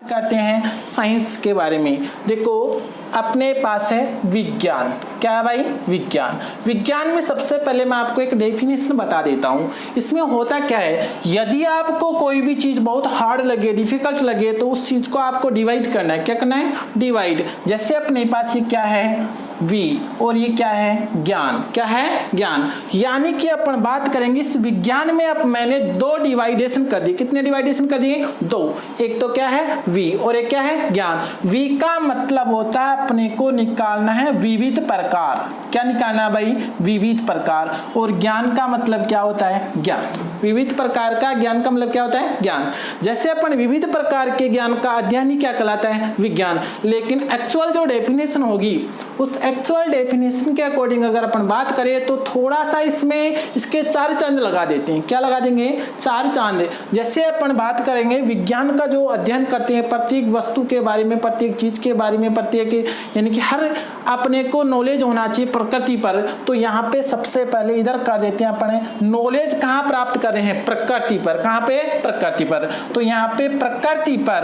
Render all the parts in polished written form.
करते हैं साइंस के बारे में। देखो अपने पास है विज्ञान। क्या है भाई? विज्ञान। विज्ञान में सबसे पहले मैं आपको एक डेफिनेशन बता देता हूं। इसमें होता क्या है, यदि आपको कोई भी चीज बहुत हार्ड लगे, डिफिकल्ट लगे, तो उस चीज को आपको डिवाइड करना है। क्या करना है? डिवाइड। जैसे अपने पास ये क्या है? वी, और ये क्या है? ज्ञान। क्या है? ज्ञान। यानी कि अपन बात करेंगे इस विज्ञान में। अब मैंने दो डिवाइडेशन कर दी। कितने डिवाइडेशन कर दिए? दो। एक तो क्या है? वी, और एक क्या है? ज्ञान। वी का मतलब होता है अपने को निकालना है विविध प्रकार। क्या निकालना है भाई? विविध प्रकार। और ज्ञान का मतलब क्या होता है? ज्ञान। विविध प्रकार का ज्ञान का मतलब क्या होता है? ज्ञान। जैसे अपन विविध प्रकार के ज्ञान का अध्ययन ही क्या कहलाता है? विज्ञान। लेकिन एक्चुअल जो डेफिनेशन होगी, उस एक्चुअल डेफिनेशन के अकॉर्डिंग अगर अपन बात करें तो थोड़ा सा इसमें इसके चार चांद लगा देते हैं। क्या लगा देंगे? चार चांद। जैसे अपन बात करेंगे विज्ञान का जो अध्ययन करते हैं प्रत्येक वस्तु के बारे में, प्रत्येक चीज के बारे में, प्रत्येक यानी कि हर अपने को नॉलेज होना चाहिए प्रकृति पर। तो यहाँ पे सबसे पहले इधर कर देते हैं अपन नॉलेज कहाँ प्राप्त कर रहे हैं? प्रकृति पर। कहाँ पे? प्रकृति पर। तो यहाँ पे प्रकृति पर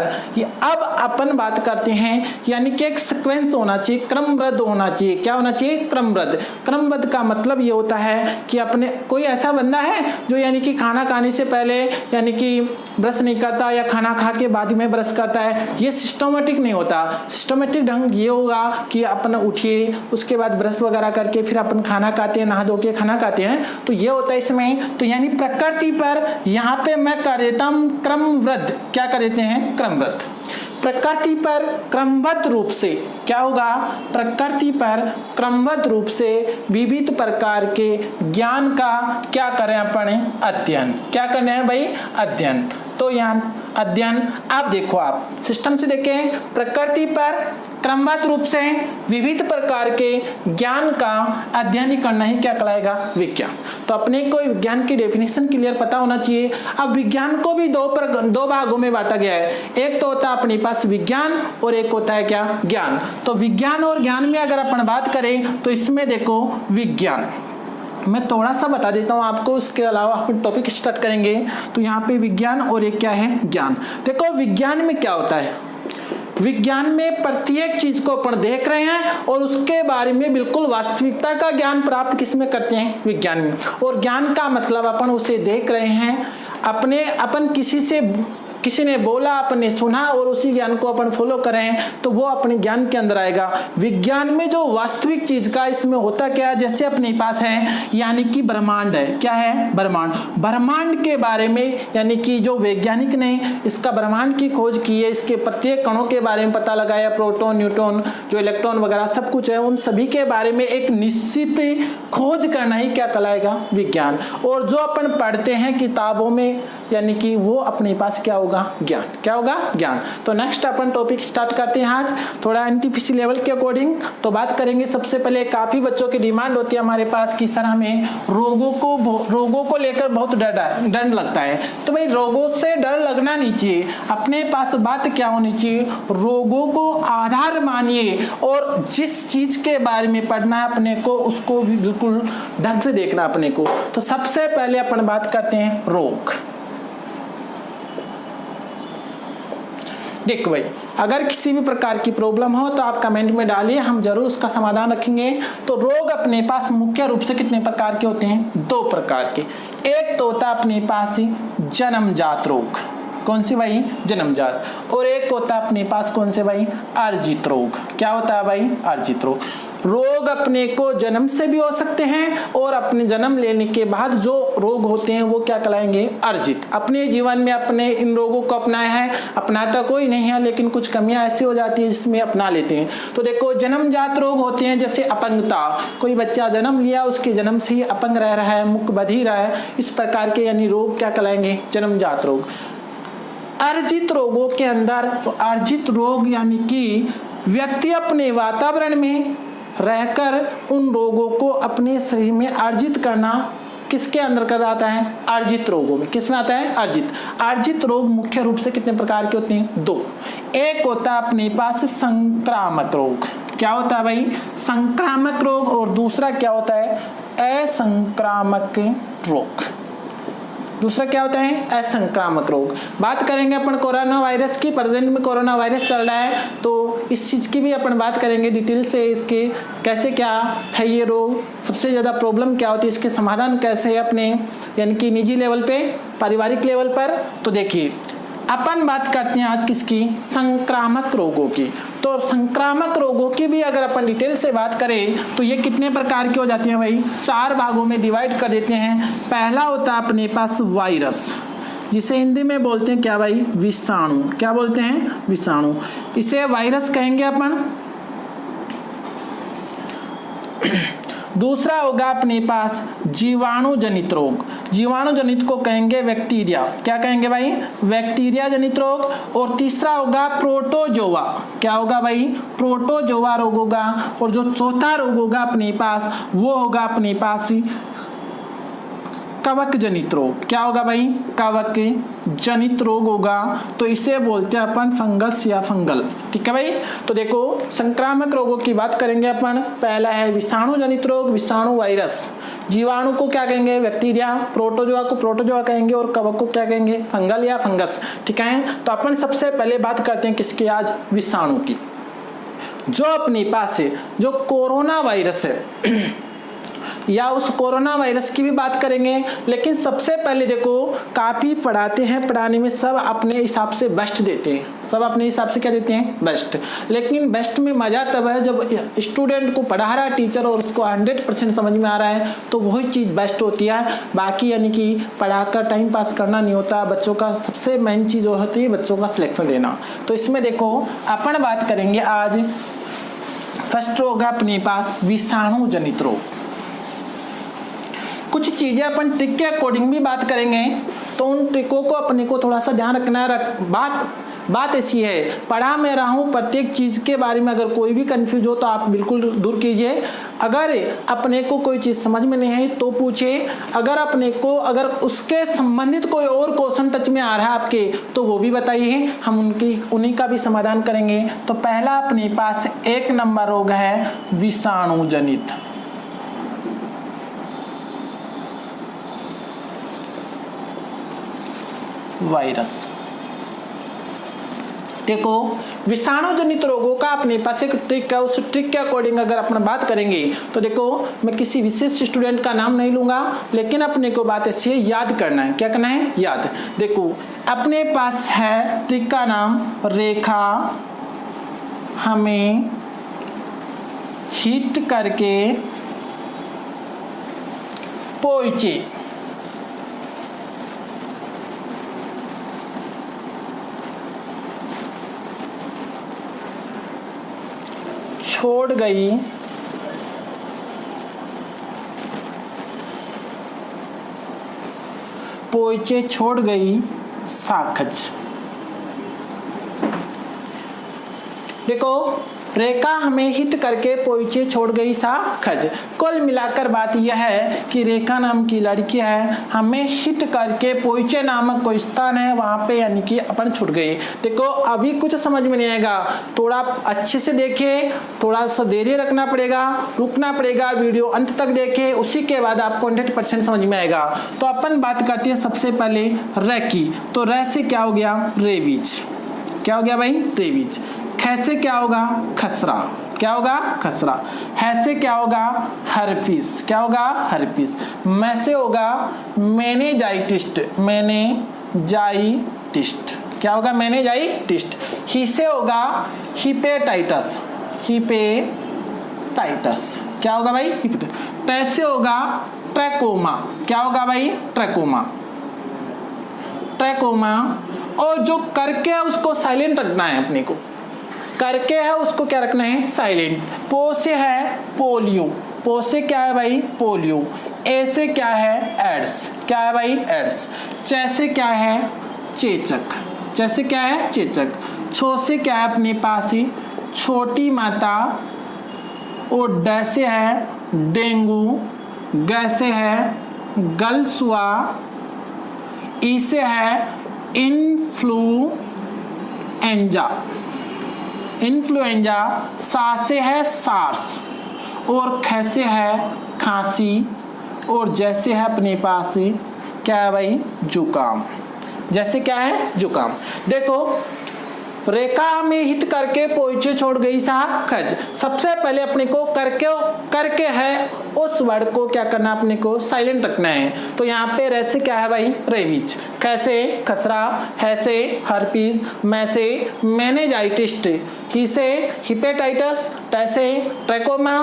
अब अपन बात करते हैं, यानी कि एक सीक्वेंस होना चाहिए, क्रमबद्ध होना चाहिए। क्या होना चाहिए? क्रमबद्ध। क्रमबद्ध का मतलब ये होता है कि अपने कोई ऐसा बंदा है जो यानी कि खाना खाने से पहले यानी कि ब्रश नहीं करता, या खाना खा के बाद में ब्रश करता है। ये सिस्टमेटिक नहीं होता। सिस्टमेटिक ढंग ये होगा कि अपन उठिए, उसके बाद ब्रश वगैरह करके फिर अपन खाना खाते हैं, नहा धो के खाना खाते हैं। तो ये होता है इसमें। तो यानी प्रकृति पर यहाँ पे मैं कर देता हूं क्रमबद्ध। क्या कर देते हैं? क्रमबद्ध। प्रकृति पर क्रमबद्ध रूप से क्या होगा? प्रकृति पर क्रमबद्ध रूप से विविध प्रकार के ज्ञान का क्या करें अपन? अध्ययन। क्या करना है भाई? अध्ययन। तो यहाँ अध्ययन, आप देखो, आप सिस्टम से देखें, प्रकृति पर क्रमबद्ध रूप से विविध प्रकार के ज्ञान का अध्ययन करना ही क्या कहलाएगा? विज्ञान। तो अपने को विज्ञान की डेफिनेशन क्लियर पता होना चाहिए। अब विज्ञान को भी दो भागों में बांटा गया है। एक तो होता है अपने पास विज्ञान, और एक होता है क्या? ज्ञान। तो विज्ञान और ज्ञान में अगर अपन बात करें तो इसमें देखो विज्ञान मैं थोड़ा सा बता देता हूं आपको, उसके अलावा हम टॉपिक स्टार्ट करेंगे। तो यहाँ पे विज्ञान और एक क्या है? ज्ञान। देखो विज्ञान में क्या होता है, विज्ञान में प्रत्येक चीज को अपन देख रहे हैं और उसके बारे में बिल्कुल वास्तविकता का ज्ञान प्राप्त किसमें करते हैं? विज्ञान में। और ज्ञान का मतलब अपन उसे देख रहे हैं, अपन किसी ने बोला, अपने सुना, और उसी ज्ञान को अपन फॉलो करें, तो वो अपने ज्ञान के अंदर आएगा। विज्ञान में जो वास्तविक चीज का इसमें होता क्या है, जैसे अपने पास है यानी कि ब्रह्मांड है। क्या है? ब्रह्मांड। ब्रह्मांड के बारे में यानी कि जो वैज्ञानिक ने इसका ब्रह्मांड की खोज की है, इसके प्रत्येक कणों के बारे में पता लगाया, प्रोटॉन, न्यूट्रॉन, जो इलेक्ट्रॉन वगैरह सब कुछ है, उन सभी के बारे में एक निश्चित खोज करना ही क्या कहलाएगा? विज्ञान। और जो अपन पढ़ते हैं किताबों में, यानी कि वो अपने पास क्या होगा? ज्ञान। क्या होगा? ज्ञान। तो नेक्स्ट अपन टॉपिक स्टार्ट करते हैं आज थोड़ा एनटीपीसी लेवल के अकॉर्डिंग। तो बात करेंगे सबसे पहले, काफी बच्चों की डिमांड होती है हमारे पास कि सर हमें रोगों को लेकर बहुत डर लगता है। तो भाई रोगों से डर लगना नहीं चाहिए। अपने पास बात क्या होनी चाहिए? रोगों को आधार मानिए, और जिस चीज के बारे में पढ़ना है अपने को, उसको भी बिल्कुल ढंग से देखना अपने को। तो सबसे पहले अपन बात करते हैं रोग। देखो भाई, अगर किसी भी प्रकार की प्रॉब्लम हो तो आप कमेंट में डालिए, हम जरूर उसका समाधान रखेंगे। तो रोग अपने पास मुख्य रूप से कितने प्रकार के होते हैं? दो प्रकार के। एक तो होता है अपने पास जन्मजात रोग। कौन से भाई? जन्मजात। और एक होता है अपने पास कौन से भाई? अर्जित रोग। क्या होता है भाई? अर्जित रोग। रोग अपने को जन्म से भी हो सकते हैं, और अपने जन्म लेने के बाद जो रोग होते हैं वो क्या कहलाएंगे? अर्जित। अपने जीवन में अपने इन रोगों को अपनाया है, अपनाता कोई नहीं है, लेकिन कुछ कमियां ऐसी हो जाती है जिसमें अपना लेते हैं। तो देखो जन्मजात रोग होते हैं, जैसे अपंगता। कोई बच्चा जन्म लिया, उसके जन्म से ही अपंग रह रहा है, मुख बधिर रहा है, इस प्रकार के यानी रोग क्या कहलाएंगे? जन्मजात रोग। अर्जित रोगों के अंदर, तो अर्जित रोग यानी कि व्यक्ति अपने वातावरण में रहकर उन रोगों को अपने शरीर में अर्जित करना किसके अंदर कर आता है? अर्जित रोगों में। किसमें आता है? अर्जित। अर्जित रोग मुख्य रूप से कितने प्रकार के होते हैं? दो। एक होता है अपने पास संक्रामक रोग। क्या होता है भाई? संक्रामक रोग। और दूसरा क्या होता है? असंक्रामक रोग। दूसरा क्या होता है असंक्रामक रोग। बात करेंगे अपन कोरोना वायरस की, प्रेजेंट में कोरोना वायरस चल रहा है तो इस चीज़ की भी अपन बात करेंगे डिटेल से, इसके कैसे क्या है ये रोग, सबसे ज़्यादा प्रॉब्लम क्या होती है, इसके समाधान कैसे है अपने यानी कि निजी लेवल पे, पारिवारिक लेवल पर। तो देखिए अपन बात करते हैं आज किसकी, संक्रामक रोगों की। तो संक्रामक रोगों की भी अगर अपन डिटेल से बात करें तो ये कितने प्रकार के हो जाते हैं भाई, 4 भागों में डिवाइड कर देते हैं। पहला होता है अपने पास वायरस, जिसे हिंदी में बोलते हैं क्या भाई, विषाणु। क्या बोलते हैं, विषाणु, इसे वायरस कहेंगे अपन। दूसरा होगा अपने पास जीवाणु जनित रोग, जीवाणु जनित को कहेंगे बैक्टीरिया। क्या कहेंगे भाई, बैक्टीरिया जनित रोग। और तीसरा होगा प्रोटोजोआ। क्या होगा भाई, प्रोटोजोआ रोग होगा। और जो चौथा रोग होगा अपने पास वो होगा अपने पास कवक जनित रोग। क्या होगा भाई, कवक जनित रोग होगा। तो इसे बोलते हैं अपन फंगस या फंगल। ठीक है भाई। तो देखो संक्रामक रोगों की बात करेंगे अपन। पहला है विषाणु जनित रोग, विषाणु वायरस। जीवाणु को क्या कहेंगे, बैक्टीरिया। प्रोटोजोआ को प्रोटोजोआ कहेंगे और कवक को क्या कहेंगे, फंगल या फंगस। ठीक है। तो अपन सबसे पहले बात करते हैं किसकी, आज विषाणु की। जो अपने पास है जो कोरोना वायरस है या उस कोरोना वायरस की भी बात करेंगे, लेकिन सबसे पहले देखो काफी पढ़ाते हैं, पढ़ाने में सब अपने हिसाब से बेस्ट देते हैं, सब अपने हिसाब से क्या देते हैं, बेस्ट। लेकिन बेस्ट में मजा तब है जब स्टूडेंट को पढ़ा रहा है टीचर और उसको 100% समझ में आ रहा है, तो वही चीज़ बेस्ट होती है। बाकी यानी कि पढ़ाकर टाइम पास करना नहीं होता। बच्चों का सबसे मेन चीज़ होती है बच्चों का सिलेक्शन देना। तो इसमें देखो अपन बात करेंगे आज, फर्स्ट रोग है अपने पास विषाणु जनित रोग। कुछ चीज़ें अपन ट्रिक के अकॉर्डिंग भी बात करेंगे, तो उन ट्रिकों को अपने को थोड़ा सा ध्यान रखना है। बात ऐसी है, पढ़ा मैं रहा हूँ प्रत्येक चीज़ के बारे में, अगर कोई भी कंफ्यूज हो तो आप बिल्कुल दूर कीजिए। अगर अपने को कोई चीज़ समझ में नहीं आई तो पूछे। अगर उसके संबंधित कोई और क्वेश्चन टच में आ रहा है आपके, तो वो भी बताइए, हम उन्हीं का भी समाधान करेंगे। तो पहला अपने पास 1 नंबर रोग है विषाणु जनित वायरस। देखो विषाणु जनित रोगों का अपने पास एक ट्रिक है, उस ट्रिक के अकॉर्डिंग अगर अपन बात करेंगे तो देखो मैं किसी विशेष स्टूडेंट का नाम नहीं लूंगा, लेकिन अपने को बात ऐसी है, याद करना है। क्या करना है, याद। देखो अपने पास है ट्रिक का नाम रेखा हमें हिट करके पोइचे। छोड़ गई पोइचे छोड़ गई साखच। देखो रेखा हमें हिट करके पोइचे छोड़ गई साखज। कुल मिलाकर बात यह है कि रेखा नाम की लड़की है, हमें हिट करके पोइचे नामक कोई स्थान है वहां पे यानी कि अपन छूट गई। देखो अभी कुछ समझ में नहीं आएगा, थोड़ा अच्छे से देखे, थोड़ा सा देरी रखना पड़ेगा, रुकना पड़ेगा, वीडियो अंत तक देखे, उसी के बाद आपको 100% समझ में आएगा। तो अपन बात करते हैं सबसे पहले र की। तो र से क्या हो गया, रेबीज। क्या हो गया भाई, रेबीज। ख से क्या होगा, खसरा। क्या होगा, खसरा। है से क्या होगा, हर्पीस। क्या होगा, हर्पीस। मैं से होगा मेनिंजाइटिस्ट। मेनिंजाइटिस्ट। क्या होगा, मेनिंजाइटिस्ट। ही से होगा हिपेटाइटस। हिपेटाइटस। क्या होगा भाई, हिपेटाइटस। ट से होगा ट्रैकोमा। क्या होगा भाई, ट्रैकोमा। ट्रैकोमा। और जो करके है उसको साइलेंट रखना है अपने को, करके है उसको क्या रखना है, साइलेंट। पो से है पोलियो। पो से क्या है भाई, पोलियो। ए से क्या है, एड्स। क्या है भाई, एड्स। च से क्या है, चेचक। च से क्या है, चेचक। छो से क्या है अपने पास ही, छोटी माता। और ड से है डेंगू। ग से है गलसुआ। ई से है इन्फ्लुएंजा। इन्फ्लुएंजा। सा से है सार्स। और ख से है खांसी। और जैसे है अपने पास क्या है भाई, जुकाम। जैसे क्या है, जुकाम। देखो रेखा में हिट करके पोइचे छोड़ गई सा खज। सबसे पहले अपने को करके है उस वर्ड को क्या करना, अपने को साइलेंट रखना है। तो यहाँ पे रैसे क्या है भाई, रेबीज। कैसे, खसरा, हैसे हर्पीज, मैसे मेनिंजाइटिस, हिसे हिपेटाइटिस, टैसे ट्रैकोमा,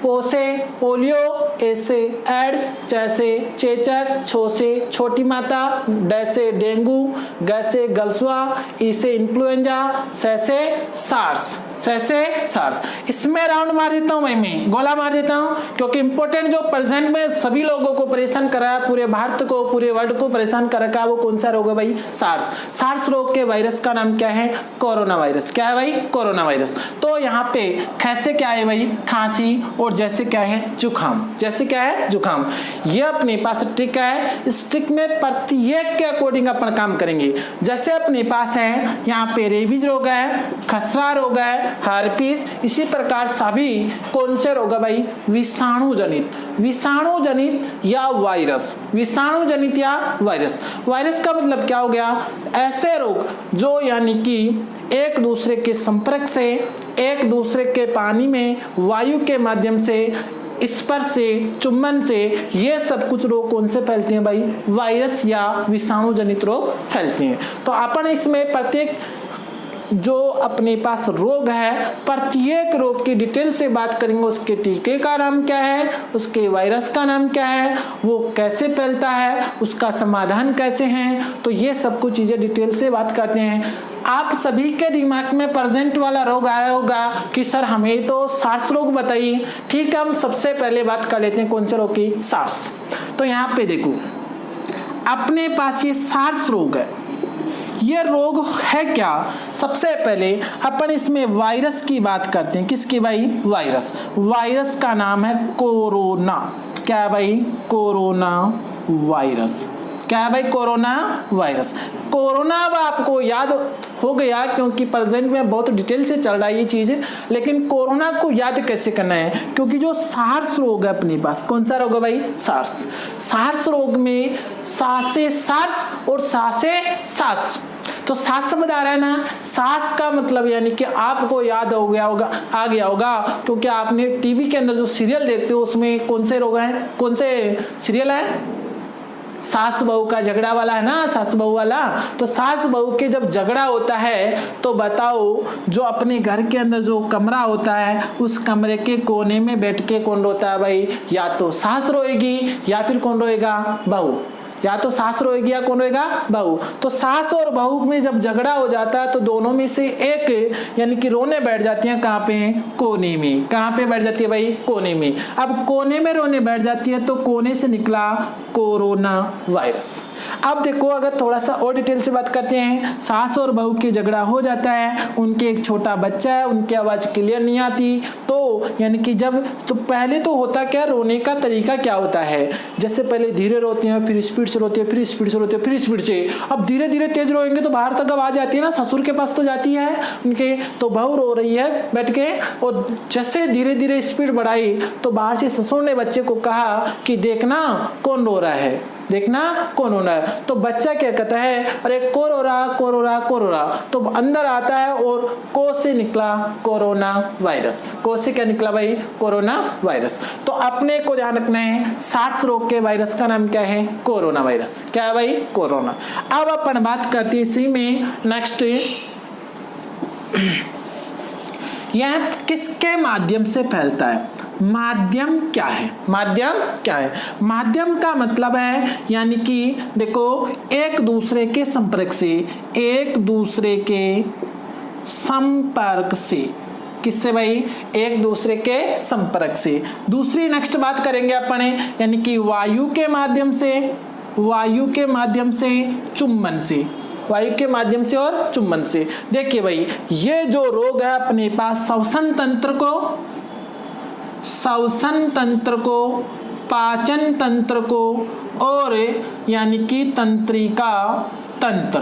पोसे पोलियो, ऐसे एड्स, जैसे चेचक, छोसे छोटी माता, डैसे डेंगू, गैसे गलसुआ, इसे इन्फ्लुएंजा, सैसे सार्स, सैसे सार्स। इसमें राउंड मार देता हूँ भाई, मैं गोला मार देता हूँ, क्योंकि इंपॉर्टेंट जो प्रेजेंट में सभी लोगों को परेशान करा है, पूरे भारत को, पूरे वर्ल्ड को परेशान कर रखा है, वो कौन सा रोग है भाई, सार्स। सार्स रोग के वायरस का नाम क्या है, कोरोना वायरस। क्या है भाई, कोरोना वायरस। तो यहाँ पे कैसे क्या है भाई, खांसी, और जैसे क्या है, जुकाम। जैसे क्या है, जुकाम। ये अपने पास ट्रिक है, इस ट्रिक में प्रत्येक के अकॉर्डिंग अपन काम करेंगे। जैसे अपने पास है यहाँ पे रेबीज रोग है, खसरा रोग है, हार्पिस, इसी प्रकार सभी कौन से रोग है भाई, विषाणु जनित या वायरस। विषाणु जनित या वायरस। वायरस का मतलब क्या हो गया, ऐसे रोग जो यानी कि एक दूसरे के संपर्क से, एक दूसरे के पानी में वायु के माध्यम से, स्पर्श से, चुंबन से, ये सब कुछ रोग कौन से फैलते हैं भाई, वायरस या विषाणु जनित रोग फैलते हैं। तो अपन इसमें प्रत्येक जो अपने पास रोग है, प्रत्येक रोग की डिटेल से बात करेंगे। उसके टीके का नाम क्या है, उसके वायरस का नाम क्या है, वो कैसे फैलता है, उसका समाधान कैसे है, तो ये सब कुछ चीजें डिटेल से बात करते हैं। आप सभी के दिमाग में प्रेजेंट वाला रोग आया होगा कि सर हमें तो सार्स रोग बताइए। ठीक है, हम सबसे पहले बात कर लेते हैं कौन से रोग की, सार्स। तो यहाँ पे देखो अपने पास ये सार्स रोग है। ये रोग है क्या, सबसे पहले अपन इसमें वायरस की बात करते हैं। किसकी भाई, वायरस। वायरस का नाम है कोरोना। क्या है भाई, कोरोना वायरस। क्या है भाई, कोरोना वायरस। कोरोना अब आपको याद हो गया क्योंकि प्रेजेंट में बहुत डिटेल से चल रहा है ये चीज, लेकिन कोरोना को याद कैसे करना है, क्योंकि जो सार्स रोग है अपने पास, कौन सा रोग है भाई, सार्स। सार्स रोग में सासे सार्स और सासे सास। तो सास समझ आ रहा है ना, सास का मतलब यानी कि आपको याद हो गया होगा, आ गया होगा, क्योंकि आपने टीवी के अंदर जो सीरियल देखते हो उसमें कौन से रोग हैं, कौन से सीरियल है, सास बहू का झगड़ा वाला है ना, सास बहू वाला। तो सास बहू के जब झगड़ा होता है तो बताओ, जो अपने घर के अंदर जो कमरा होता है, उस कमरे के कोने में बैठ के कौन रोता है भाई, या तो सास रोएगी या फिर कौन रोएगा, बहू। या तो सास रोएगी या कौन रोएगा, बहू। तो सास और बहू में जब झगड़ा हो जाता है तो दोनों में से एक यानी कि रोने बैठ जाती है, कहाँ पे, कोने में। कहाँ पे बैठ जाती है भाई, कोने में। अब कोने में रोने बैठ जाती है तो कोने से निकला कोरोना वायरस। अब देखो अगर थोड़ा सा और डिटेल से बात करते हैं, सास और बहू के झगड़ा हो जाता है, उनके एक छोटा बच्चा है, उनकी आवाज क्लियर नहीं आती, तो यानी कि जब तो पहले तो होता क्या, रोने का तरीका क्या होता है, जैसे पहले धीरे रोते हैं, फिर स्पीड से रोते हैं, फिर स्पीड से रोते हैं, फिर स्पीड से। अब धीरे धीरे तेज रोएंगे तो बाहर तक आवाज आती है ना, ससुर के पास तो जाती है उनके। तो बहू रो रही है बैठ के, और जैसे धीरे धीरे स्पीड बढ़ाई तो बाहर से ससुर ने बच्चे को कहा कि देखना कौन रो रहा है, देखना कौन हो रहा है। तो बच्चा क्या कहता है, अरे को रो रहा, को रो रहा, को रो रहा। तो अंदर आता है और को से निकला कोरोना वायरस। को से क्या निकला भाई, कोरोना वायरस। तो अपने को ध्यान रखना है, सार्स रोग के वायरस का नाम क्या है, कोरोना वायरस। क्या है भाई, कोरोना। अब अपन बात करते हैं इसी में नेक्स्ट, यह किसके माध्यम से फैलता है, माध्यम क्या है, माध्यम क्या है। माध्यम का मतलब है यानी कि देखो एक दूसरे के संपर्क से, एक दूसरे के संपर्क से, किससे भाई, एक दूसरे के संपर्क से। दूसरी नेक्स्ट बात करेंगे अपन यानी कि वायु के माध्यम से, वायु के माध्यम से, चुंबन से, वायु के माध्यम से और चुंबन से। देखिए भाई ये जो रोग है अपने पास श्वसन तंत्र को, पाचन तंत्र को और यानी कि तंत्रिका तंत्र,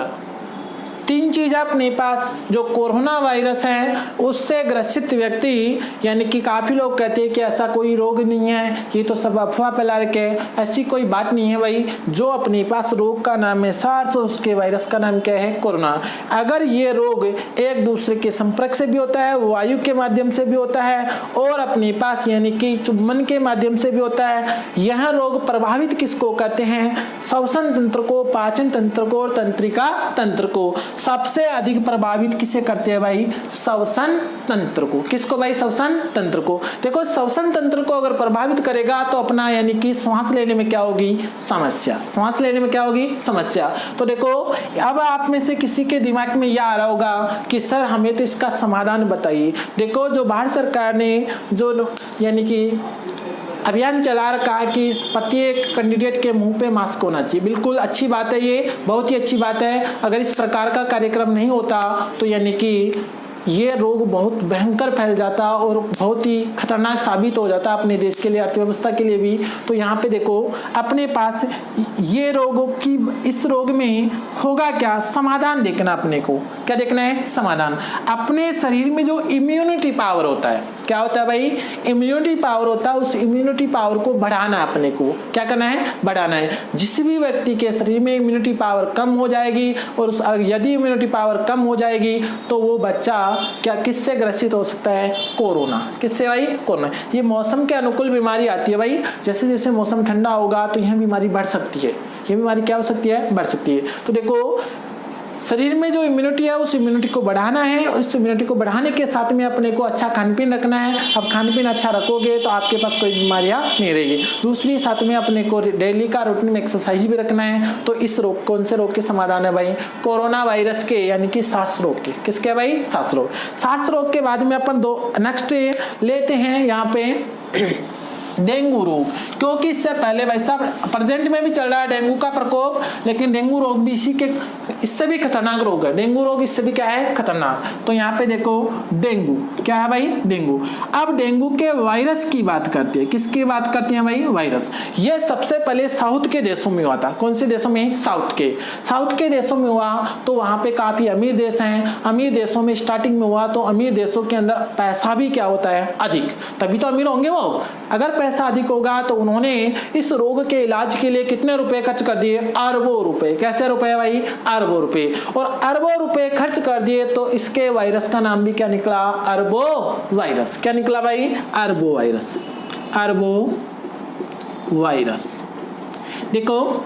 तीन चीज अपने पास, जो कोरोना वायरस है उससे ग्रसित व्यक्ति, यानी कि काफी लोग कहते हैं कि ऐसा कोई रोग नहीं है, ये तो सब अफवाह फैला रखे हैं, ऐसी कोई बात नहीं है भाई। जो अपने पास रोग का नाम है सार्स, उसके वायरस का नाम क्या है? कोरोना। अगर ये रोग एक दूसरे के संपर्क से भी होता है, वायु के माध्यम से भी होता है और अपने पास यानी कि चुंबन के माध्यम से भी होता है। यह रोग प्रभावित किसको करते हैं? श्वसन तंत्र को, पाचन तंत्र को और तंत्रिका तंत्र को। सबसे अधिक प्रभावित किसे करते हैं भाई? श्वसन तंत्र को। किसको भाई? श्वसन तंत्र को। देखो श्वसन तंत्र को अगर प्रभावित करेगा तो अपना यानी कि सांस लेने में क्या होगी? समस्या। सांस लेने में क्या होगी? समस्या। तो देखो अब आप में से किसी के दिमाग में यह आ रहा होगा कि सर हमें तो इसका समाधान बताइए। देखो जो भारत सरकार ने जो यानी कि अभियान चला रखा है कि प्रत्येक कैंडिडेट के मुंह पे मास्क होना चाहिए, बिल्कुल अच्छी बात है, ये बहुत ही अच्छी बात है। अगर इस प्रकार का कार्यक्रम नहीं होता तो यानी कि ये रोग बहुत भयंकर फैल जाता और बहुत ही खतरनाक साबित हो जाता अपने देश के लिए, अर्थव्यवस्था के लिए भी। तो यहाँ पे देखो अपने पास ये रोगों की, इस रोग में होगा क्या? समाधान देखना अपने को। क्या देखना है? समाधान। अपने शरीर में जो इम्यूनिटी पावर होता है, क्या होता है भाई? इम्यूनिटी पावर होता है। उस इम्यूनिटी पावर को बढ़ाना है अपने को। क्या करना है? बढ़ाना है। जिस भी व्यक्ति के शरीर में इम्यूनिटी पावर कम हो जाएगी और यदि इम्यूनिटी पावर कम हो जाएगी तो वो बच्चा क्या किससे ग्रसित हो सकता है? कोरोना। किससे भाई? कोरोना। ये मौसम के अनुकूल बीमारी आती है भाई। जैसे जैसे मौसम ठंडा होगा तो यह बीमारी बढ़ सकती है। ये बीमारी क्या हो सकती है? बढ़ सकती है। तो देखो शरीर में जो इम्यूनिटी है उस इम्यूनिटी को बढ़ाना है। उस इम्यूनिटी को बढ़ाने के साथ में अपने को अच्छा खान पीन रखना है। अब खान पीन अच्छा रखोगे तो आपके पास कोई बीमारियां नहीं रहेगी। दूसरी साथ में अपने को डेली का रूटीन में एक्सरसाइज भी रखना है। तो इस रोग, कौन से रोग के समाधान है भाई? कोरोना वायरस के, यानी कि सांस रोग के। किसके भाई? सांस रोग। सांस रोग के बाद में अपन दो नेक्स्ट लेते हैं यहाँ पे डेंगू रोग, क्योंकि इससे पहले भाई साहब प्रेजेंट में भी चल रहा है डेंगू का प्रकोप, लेकिन डेंगू रोग भी इससे भी खतरनाक रोग है। डेंगू रोग इससे भी क्या है? खतरनाक। तो यहाँ पे देखो डेंगू क्या है भाई? डेंगू। अब डेंगू के वायरस की बात करते हैं। किसकी बात करते हैं भाई? वायरस। ये सबसे पहले साउथ के देशों में हुआ था। कौन से देशों में? साउथ के देशों में हुआ। तो वहां पे काफी अमीर देश हैं। अमीर देशों में स्टार्टिंग में हुआ तो अमीर देशों के अंदर पैसा भी क्या होता है? अधिक, तभी तो अमीर होंगे वो। अगर पैसा अधिक होगा तो उन्होंने इस रोग के इलाज के लिए कितने रुपए खर्च कर दिए? अरबों रुपए। कैसे रुपए भाई? अरबों रुपए। और अरबों रुपए खर्च कर दिए तो इसके वायरस का नाम भी क्या निकला? अरबो वायरस। क्या निकला भाई? अरबो वायरस। अरबो वायरस। देखो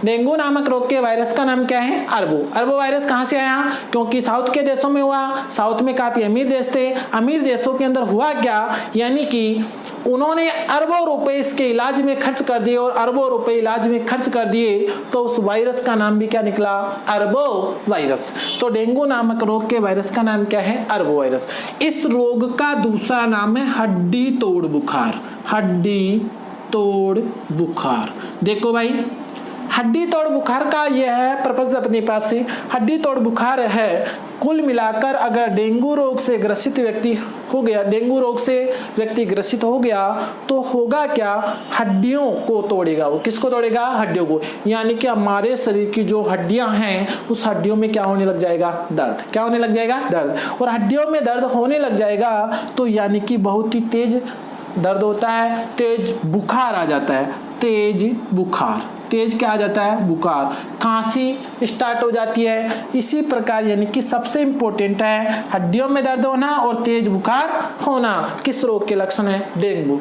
डेंगू नामक रोग के वायरस का नाम क्या है? अरबो। अरबो वायरस कहां से आया? क्योंकि साउथ के देशों में हुआ। साउथ में काफी अमीर देश थे। अमीर देशों के अंदर हुआ क्या, यानी कि उन्होंने अरबों रुपए इसके इलाज में खर्च कर दिए और अरबों रुपए इलाज में खर्च कर दिए तो उस वायरस का नाम भी क्या निकला? अरबो वायरस। तो डेंगू नामक रोग के वायरस का नाम क्या है? अरबो वायरस। इस रोग का दूसरा नाम है हड्डी तोड़ बुखार। हड्डी तोड़ बुखार। देखो भाई हड्डी तोड़ बुखार का यह है पर्पज अपने पास से। हड्डी तोड़ बुखार है कुल मिलाकर अगर डेंगू रोग से ग्रसित व्यक्ति हो गया, डेंगू रोग से व्यक्ति ग्रसित हो गया तो होगा क्या? हड्डियों को तोड़ेगा। वो किसको तोड़ेगा? हड्डियों को। यानी कि हमारे शरीर की जो हड्डियां हैं उस हड्डियों में क्या होने लग जाएगा? दर्द। क्या होने लग जाएगा? दर्द। और हड्डियों में दर्द होने लग जाएगा तो यानी कि बहुत ही तेज दर्द होता है, तेज बुखार आ जाता है। तेज बुखार, तेज क्या आ जाता है? बुखार। खांसी स्टार्ट हो जाती है। इसी प्रकार यानी कि सबसे इंपॉर्टेंट है हड्डियों में दर्द होना और तेज बुखार होना। किस रोग के लक्षण है? डेंगू।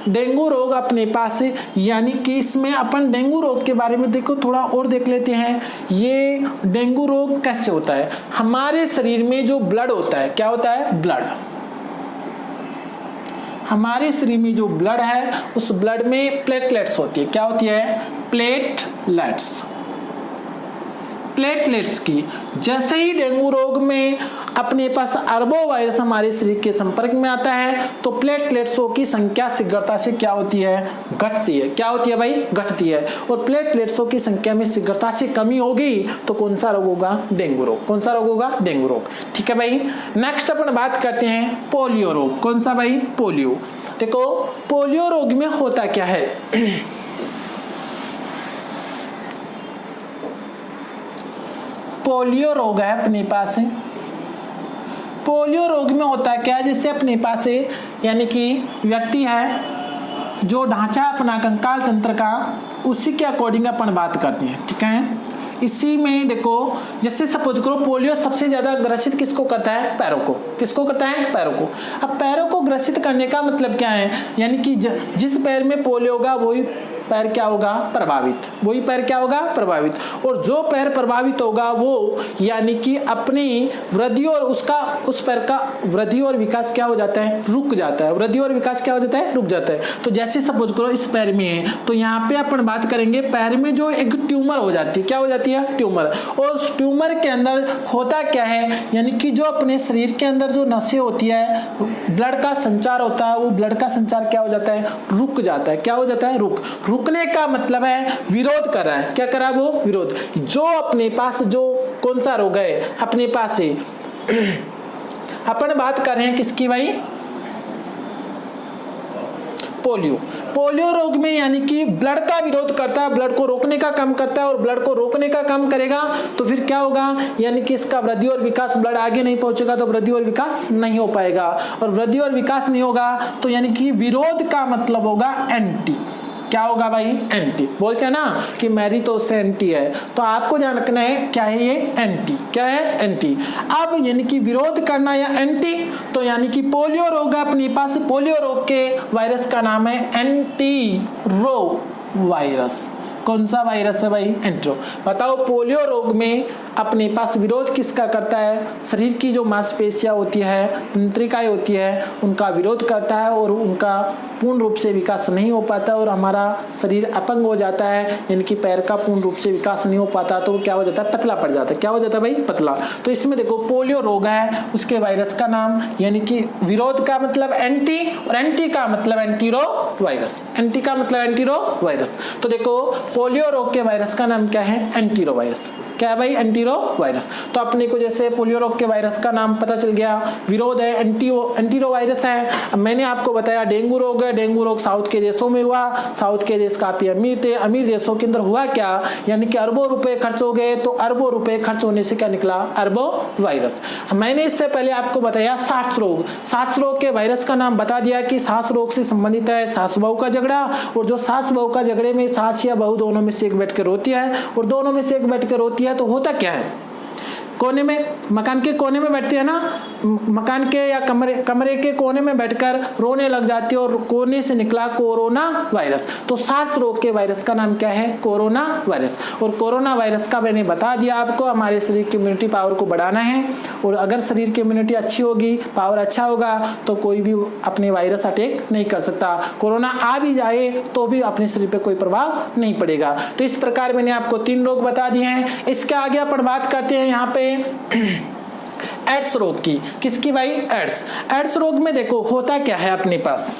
डेंगू रोग अपने पास यानी कि इसमें अपन डेंगू रोग के बारे में देखो थोड़ा और देख लेते हैं। ये डेंगू रोग कैसे होता है? हमारे शरीर में जो ब्लड होता है, क्या होता है? ब्लड। हमारे शरीर में जो ब्लड है उस ब्लड में प्लेटलेट्स होती है। क्या होती है? प्लेटलेट्स। प्लेटलेट्स की जैसे ही डेंगू रोग में अपने पास अरबों वायरस हमारे शरीर के संपर्क में आता है तो प्लेटलेट्सों की संख्या शीघ्रता से क्या होती है? घटती है। क्या होती है भाई? घटती है। और प्लेटलेट्सों की संख्या में शीघ्रता से कमी होगी तो कौन सा रोग होगा? डेंगू रोग। कौन सा रोग होगा? डेंगू रोग। ठीक है भाई। नेक्स्ट अपन बात करते हैं पोलियो रोग। कौन सा भाई? पोलियो। देखो पोलियो रोग में होता क्या है? पोलियो रोग है अपने पास। पोलियो रोग में होता है क्या, जैसे अपने पास यानी कि व्यक्ति है जो ढांचा अपना कंकाल तंत्र का, उसी के अकॉर्डिंग अपन बात करते हैं, ठीक है। इसी में देखो, जैसे सपोज करो पोलियो सबसे ज्यादा ग्रसित किसको करता है, पैरों को। किसको करता है, पैरों को। अब पैरों को ग्रसित करने का मतलब क्या है, यानी कि जिस पैर में पोलियो होगा वही पैर क्या होगा, प्रभावित। वही पैर क्या होगा, प्रभावित। और जो पैर प्रभावित होगा वो यानी कि अपनी वृद्धि और उसका उस पैर का वृद्धि और विकास क्या हो जाता है, रुक जाता है। वृद्धि और विकास क्या हो जाता है, रुक जाता है। तो जैसे सपोज करो इस पैर में है, तो यहाँ पे अपन बात करेंगे पैर में जो एक ट्यूमर हो जाती है, क्या हो जाती है, ट्यूमर। और उस ट्यूमर के अंदर होता क्या है, यानी कि जो अपने शरीर के अंदर जो नसें होती है, ब्लड का संचार होता है, वो ब्लड का संचार क्या हो जाता है, रुक जाता है। क्या हो जाता है, रुकने का मतलब है विरोध कर रहा है। क्या कर रहा है, वो विरोध। जो अपने पास जो कौन सा रोग है अपने पास है, अपन बात कर रहे हैं किसकी भाई, पोलियो। पोलियो रोग में यानी कि ब्लड का विरोध करता है, ब्लड को रोकने का काम करता है। और ब्लड को रोकने का काम करेगा तो फिर क्या होगा, यानी कि इसका वृद्धि और विकास, ब्लड आगे नहीं पहुंचेगा तो वृद्धि और विकास नहीं हो पाएगा। और वृद्धि और विकास नहीं होगा तो यानी कि विरोध का मतलब होगा एंटी। क्या होगा भाई, एंटी। बोलते हैं ना कि मैरी तो उससे एंटी है, तो आपको ध्यान रखना है क्या है ये, एंटी। क्या है, एंटी। अब यानी कि विरोध करना या एंटी, तो यानी कि पोलियो रोग है अपने पास। पोलियो रोग के वायरस का नाम है एंटीरो वायरस। कौन सा वायरस है भाई, एंटीरो। बताओ पोलियो रोग में अपने पास विरोध किसका करता है, शरीर की जो मांसपेशियां होती है, तंत्रिकाएं होती है, उनका विरोध करता है और उनका पूर्ण रूप से विकास नहीं हो पाता और हमारा शरीर अपंग हो जाता है, यानी कि पैर का पूर्ण रूप से विकास नहीं हो पाता, तो क्या हो जाता है, पतला पड़ जाता है। क्या हो जाता है भाई, पतला। तो इसमें देखो पोलियो रोग है, उसके वायरस का नाम यानी कि विरोध का मतलब एंटी और एंटी का मतलब एंटीरो वायरस। एंटी का मतलब एंटीरो वायरस। तो देखो पोलियो रोग के वायरस का नाम क्या है, एंटीरो वायरस। क्या है भाई, एंटीरो वायरस। तो अपने को जैसे पोलियो रोग के वायरस का नाम पता चल गया, विरोध है, एंटीरो वायरस है। अब मैंने आपको बताया डेंगू रोग है। डेंगू रोग साउथ के देशों में हुआ, साउथ के देश काफी अमीर थे, अमीर देशों के अंदर हुआ क्या, यानी कि अरबों रुपए खर्च हो गए, तो अरबों रुपए खर्च होने से क्या निकला, अरबो वायरस। मैंने इससे पहले आपको बताया सांस रोग। सांस रोग के वायरस का नाम बता दिया कि सांस रोग से संबंधित है सांस बहू का झगड़ा, और जो सांस बहू का झगड़े में सांस या बहू दोनों में से एक बैठ कर रोती है, और दोनों में से एक बैठ कर रोती है तो होता क्या है, कोने में, मकान के कोने में बैठती है ना, मकान के या कमरे के कोने में बैठकर रोने लग जाती है और कोने से निकला कोरोना वायरस। तो सांस रोग के वायरस का नाम क्या है, कोरोना वायरस। और कोरोना वायरस का मैंने बता दिया आपको, हमारे शरीर की इम्यूनिटी पावर को बढ़ाना है, और अगर शरीर की इम्यूनिटी अच्छी होगी, पावर अच्छा होगा, तो कोई भी अपने वायरस अटैक नहीं कर सकता। कोरोना आ भी जाए तो भी अपने शरीर पर कोई प्रभाव नहीं पड़ेगा। तो इस प्रकार मैंने आपको 3 रोग बता दिए हैं। इसके आगे अपन बात करते हैं यहाँ पे एड्स रोग की। किसकी भाई, एड्स रोग में देखो होता क्या है अपने पास,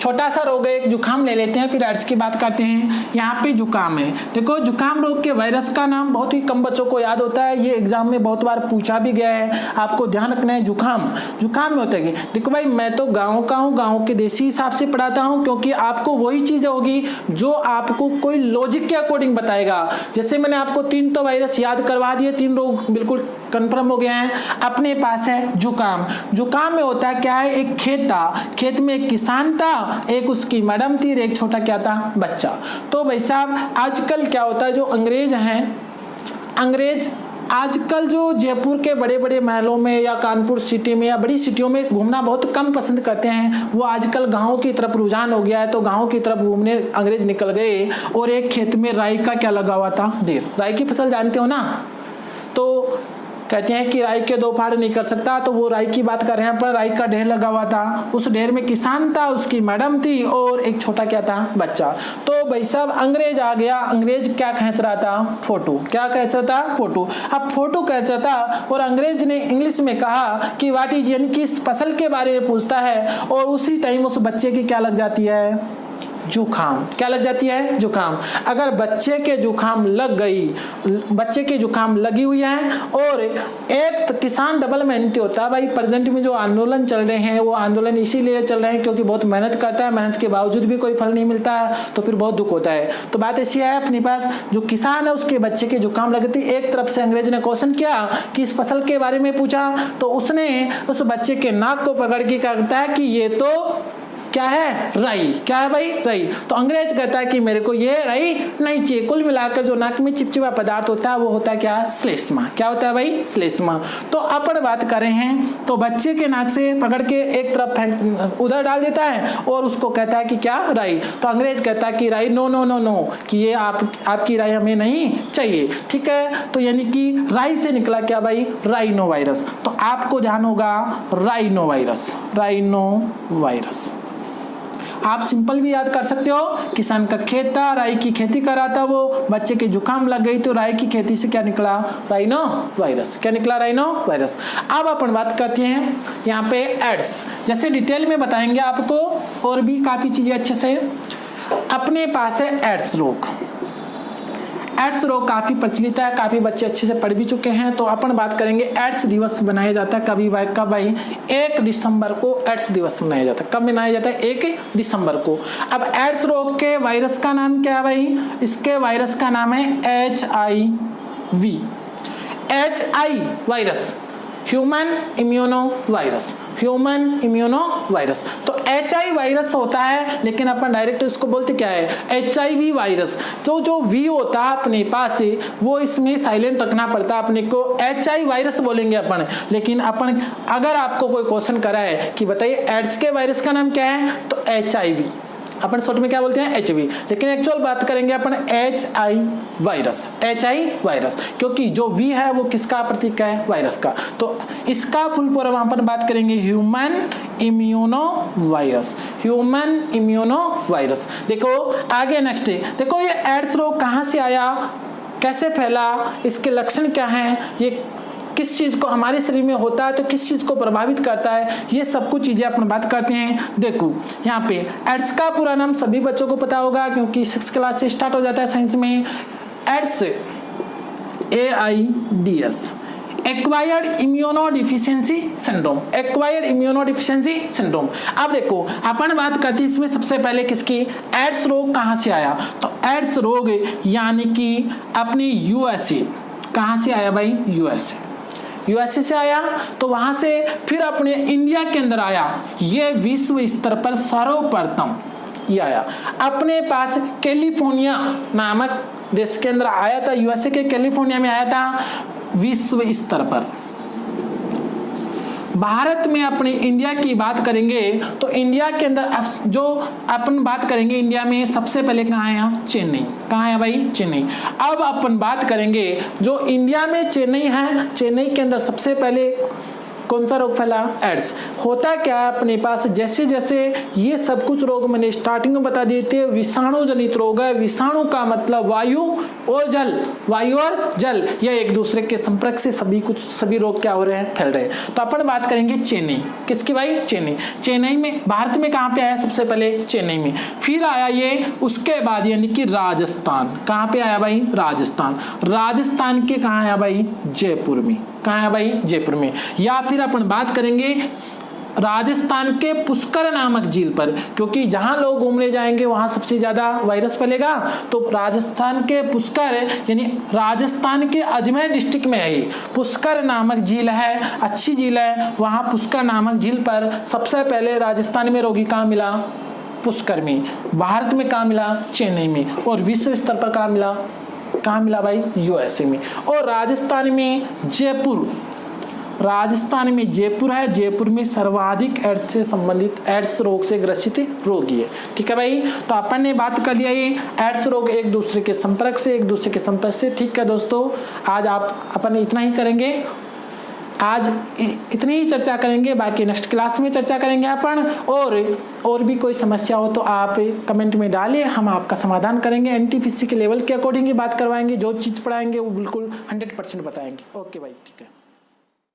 छोटा सा रोग है, एक जुकाम ले लेते हैं, फिर एड्स की बात करते हैं। यहाँ पे जुकाम है। देखो जुकाम रोग के वायरस का नाम बहुत ही कम बच्चों को याद होता है, ये एग्जाम में बहुत बार पूछा भी गया है, आपको ध्यान रखना है। जुकाम में होता है, देखो भाई मैं तो गाँव का हूँ, गाँव के देसी हिसाब से पढ़ाता हूँ, क्योंकि आपको वही चीज होगी जो आपको कोई लॉजिक के अकॉर्डिंग बताएगा। जैसे मैंने आपको 3 तो वायरस याद करवा दिए, 3 रोग बिल्कुल कंफर्म हो गए हैं। अपने पास है जुकाम। जुकाम में होता क्या है, एक खेत था, खेत में एक किसान था, एक उसकी मैडम थी, एक छोटा क्या था, बच्चा। तो भाई साहब आजकल क्या होता है, जो अंग्रेज हैं, अंग्रेज आजकल जो जयपुर के बड़े बड़े महलों में या कानपुर सिटी में या बड़ी सिटियों में घूमना बहुत कम पसंद करते हैं, वो आजकल गाँव की तरफ रुझान हो गया है। तो गाँव की तरफ घूमने अंग्रेज निकल गए, और एक खेत में राई का क्या लगा हुआ था, ढेर। राई की फसल जानते हो ना, तो कहते हैं कि राई के 2 फाड़ नहीं कर सकता, तो वो राई की बात कर रहे हैं, पर राई का ढेर लगा हुआ था। उस ढेर में किसान था, उसकी मैडम थी, और एक छोटा क्या था, बच्चा। तो भाई साहब अंग्रेज आ गया। अंग्रेज क्या खींच रहा था, फोटो। क्या खींच रहा था, फोटो। अब फोटो खींच रहा था, और अंग्रेज ने इंग्लिश में कहा कि व्हाट इज, यानी कि इस फसल के बारे में पूछता है, और उसी टाइम उस बच्चे की क्या लग जाती है, जुकाम। क्या लग जाती है? जुकाम। अगर बच्चे के जुकाम लग गई, बच्चे के जुकाम लगी हुई है और एक किसान डबल मेहनती होता है भाई। प्रेजेंट में जो आंदोलन चल रहे हैं वो आंदोलन इसीलिए चल रहे हैं क्योंकि बहुत मेहनत करता है, मेहनत के बावजूद भी कोई फल नहीं मिलता है तो फिर बहुत दुख होता है। तो बात ऐसी है अपने पास जो किसान है उसके बच्चे के जुकाम लगी थी। एक तरफ से अंग्रेज ने क्वेश्चन किया कि इस फसल के बारे में पूछा तो उसने उस बच्चे के नाक को पकड़ के क्या करता है कि ये तो क्या है? राई। क्या है भाई? राई। तो अंग्रेज कहता है कि मेरे को ये राई नहीं चाहिए। कुल मिलाकर जो नाक में चिपचिपा पदार्थ होता है वो होता है क्या? श्लेष्मा। क्या होता है भाई? श्लेष्मा। तो अपन बात कर रहे हैं तो बच्चे के नाक से पकड़ के एक तरफ उधर डाल देता है और उसको कहता है कि क्या? राई। तो अंग्रेज कहता है कि राई नो नो नो नो, कि ये आपकी राई हमें नहीं चाहिए। ठीक है, तो यानी कि राई से निकला क्या भाई? Rhino virus. तो आपको ध्यान होगा राइनो वायरस, राइनो वायरस। आप सिंपल भी याद कर सकते हो, किसान का खेत था, राई की खेती कर रहा था, वो बच्चे के जुकाम लग गई तो राई की खेती से क्या निकला? Rhino virus. क्या निकला? Rhino virus. अब अपन बात करते हैं यहाँ पे एड्स। जैसे डिटेल में बताएंगे आपको और भी काफी चीजें अच्छे से। अपने पास है एड्स रोग। एड्स रोग काफी प्रचलित है, काफी बच्चे अच्छे से पढ़ भी चुके हैं। तो अपन बात करेंगे एड्स दिवस मनाया जाता है कभी भाई? कब भाई? 1 दिसंबर को एड्स दिवस मनाया जाता है। कब मनाया जाता है? 1 दिसंबर को। अब एड्स रोग के वायरस का नाम क्या है भाई? इसके वायरस का नाम है HIV। HI virus, human immuno virus, human immuno virus. तो HI वायरस होता है लेकिन अपन डायरेक्ट इसको बोलते क्या है? HIV virus. तो जो V होता है अपने पास से वो इसमें साइलेंट रखना पड़ता है अपने को, HI वायरस बोलेंगे अपन। लेकिन अपन अगर आपको कोई क्वेश्चन करा है कि बताइए एड्स के वायरस का नाम क्या है, तो HIV। अपन शॉर्ट में क्या बोलते हैं? HIV। लेकिन एक्चुअल बात करेंगे अपन HI वायरस, HI वायरस, क्योंकि जो V है वो किसका प्रतीक है? वायरस का। तो इसका फुल फॉर्म अपन बात करेंगे human immuno virus, human immuno virus. देखो आगे नेक्स्ट देखो ये एड्स रोग कहाँ से आया, कैसे फैला, इसके लक्षण क्या हैं, ये किस चीज को हमारे शरीर में होता है तो किस चीज को प्रभावित करता है, ये सब कुछ चीजें अपन बात करते हैं। देखो यहाँ पे एड्स का पूरा नाम सभी बच्चों को पता होगा क्योंकि 6th क्लास से स्टार्ट हो जाता है साइंस में। AIDS AIDS, acquired immunodeficiency syndrome, acquired immunodeficiency syndrome. अब देखो अपन बात करते हैं इसमें सबसे पहले किसकी? एड्स रोग कहाँ से आया? तो एड्स रोग यानी कि अपनी USA। कहाँ से आया भाई? USA से आया। तो वहां से फिर अपने इंडिया के अंदर आया। ये विश्व स्तर पर सर्वप्रथम ये आया अपने पास कैलिफोर्निया नामक देश के अंदर आया था। USA के कैलिफोर्निया में आया था विश्व स्तर पर। भारत में अपने इंडिया की बात करेंगे तो इंडिया के अंदर जो अपन बात करेंगे इंडिया में सबसे पहले कहाँ है? चेन्नई। कहाँ है भाई? चेन्नई। अब अपन बात करेंगे जो इंडिया में चेन्नई है, चेन्नई के अंदर सबसे पहले कौन सा रोग फैला? एड्स। होता क्या है अपने पास, जैसे जैसे ये सब कुछ रोग मैंने स्टार्टिंग में बता दिए थे, विषाणु जनित रोग है। विषाणु का मतलब वायु और जल, वायु और जल, यह एक दूसरे के संपर्क से सभी रोग क्या हो रहे हैं? फैल रहे हैं। तो अपन बात करेंगे चेन्नई। किसकी भाई? चेन्नई। चेन्नई में भारत में कहाँ पे आया? सबसे पहले चेन्नई में। फिर आया ये उसके बाद यानी कि राजस्थान। कहाँ पे आया भाई? राजस्थान। राजस्थान के कहाँ आया भाई? जयपुर में। कहाँ है भाई? जयपुर में। या फिर अपन बात करेंगे राजस्थान के पुष्कर नामक झील पर, क्योंकि जहां लोग घूमने जाएंगे वहां सबसे ज्यादा वायरस फैलेगा। तो राजस्थान के पुष्कर यानी राजस्थान के अजमेर डिस्ट्रिक्ट में है पुष्कर नामक झील है, अच्छी झील है। वहां पुष्कर नामक झील पर सबसे पहले राजस्थान में रोगी कहाँ मिला? पुष्कर में। भारत में कहाँ मिला? चेन्नई में। और विश्व स्तर पर कहाँ मिला? कहाँ मिला भाई? USA में। और राजस्थान में जयपुर, राजस्थान में जयपुर है। जयपुर में सर्वाधिक एड्स से संबंधित, एड्स रोग से ग्रसित रोगी है। ठीक है भाई, तो अपन ने बात कर लिया ये एड्स रोग एक दूसरे के संपर्क से, ठीक है दोस्तों। आज अपन इतना ही करेंगे, आज इतनी ही चर्चा करेंगे, बाकी नेक्स्ट क्लास में चर्चा करेंगे अपन। और भी कोई समस्या हो तो आप कमेंट में डालिए, हम आपका समाधान करेंगे। NTPC के लेवल के अकॉर्डिंग ही बात करवाएंगे, जो चीज़ पढ़ाएंगे वो बिल्कुल 100% बताएंगे। ओके भाई, ठीक है।